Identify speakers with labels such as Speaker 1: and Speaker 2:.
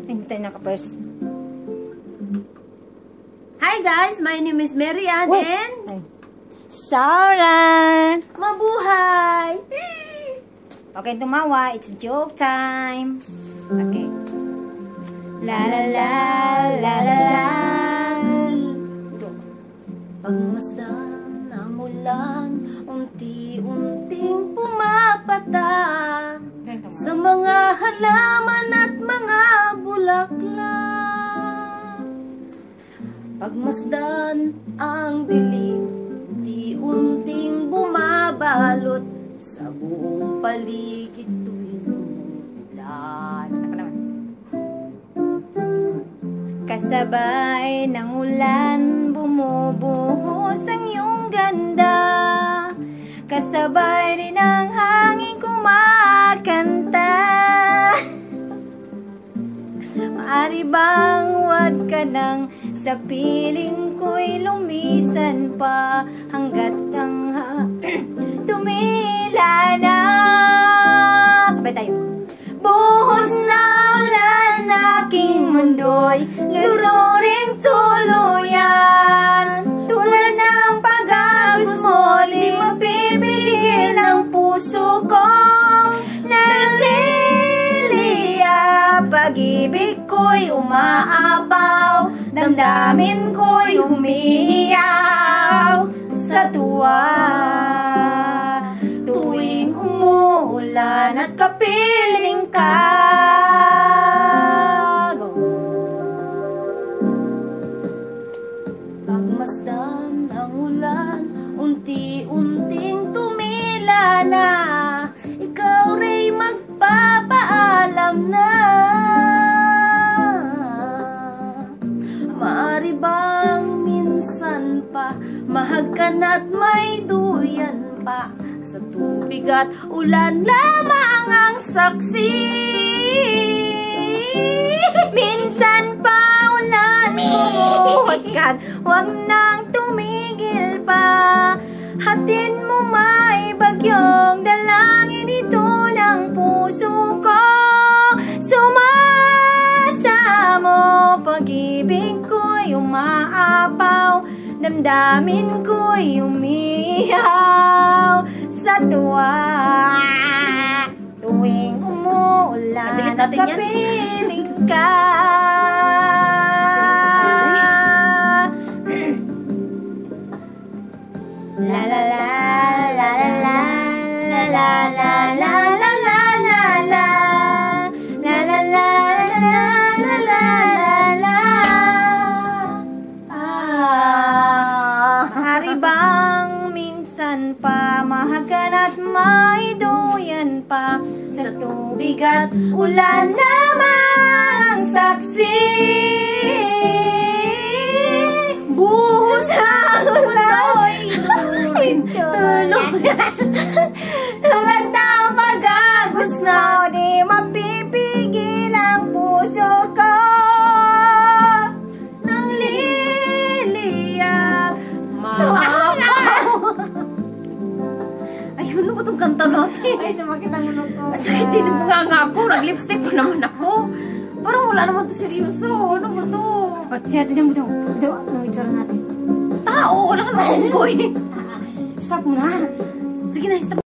Speaker 1: Hintay na ka first.
Speaker 2: Hi guys, my name is Mary Ann and
Speaker 1: Sarah.
Speaker 2: Mabuhay!
Speaker 1: Okay, tumawa. It's joke time. Okay. La la la la la la.
Speaker 2: Pagmasdan ng ulan, unti-unting pumapata sa mga halaman at mga bulaklak. Pagmasdan ang dilim, unti-unting bumabalot sa buong paligid tuwing ulan.
Speaker 1: Kasabay ng ulan, bumubuhos ang iyong ganda. Kasabay rin ang hangin kumakanta. Maari bang huwag ka nang sa piling ko'y lumisan pa hanggat ang tumila na. Sabay tayo. Buhos na ulan, aking mundo'y lururing tuluyan. Tulad ng pag-agos mo, di mapipigil ang puso ko. Naliliya, pag-ibig ko'y umaapaw, damdamin ko'y umiiyaw sa tuwa. Tuwing umuulan at kapiling ka.
Speaker 2: Pagmasdan ang ulan, unti-unting tumila na. Ikaw ra'y magpapaalam na. Maari bang minsan pa mahagkan at may duyan pa? Sa tubig at ulan lamang ang saksi.
Speaker 1: Minsan pa ulan, bumuhos ka, huwag nang tumigil pa. Hatid mo may bagyong dalangin ito ng puso ko. Sumasamo, pag-ibig ko'y umaapaw, damdamin ko'y umiihaw sa tuwa. Tuwing umuulan at kapiling ka. La la la la la la la la la la la la la la la la la la. Hari bang minsan pa mahagkan at may duyan pa? Sa tubig at ulan lamang ang saksi. Buhos ang ulan, tulad ng pag-agos mo, di mapipigil ang puso ko.
Speaker 2: Nang liliya, maapaw. Ayun, ano ba itong kanta natin?
Speaker 1: Ay, sumakit ang ulo ko.
Speaker 2: At sakit din mo nga ako. Nag-lipstick pa naman ako. Parang wala naman ito seryoso. Ano ba ito?
Speaker 1: Ba't siya, tinan mo daw. Anong itsura natin?
Speaker 2: Tao, wala ka naman unggoy.
Speaker 1: Stop mo na.
Speaker 2: Sige na, stop.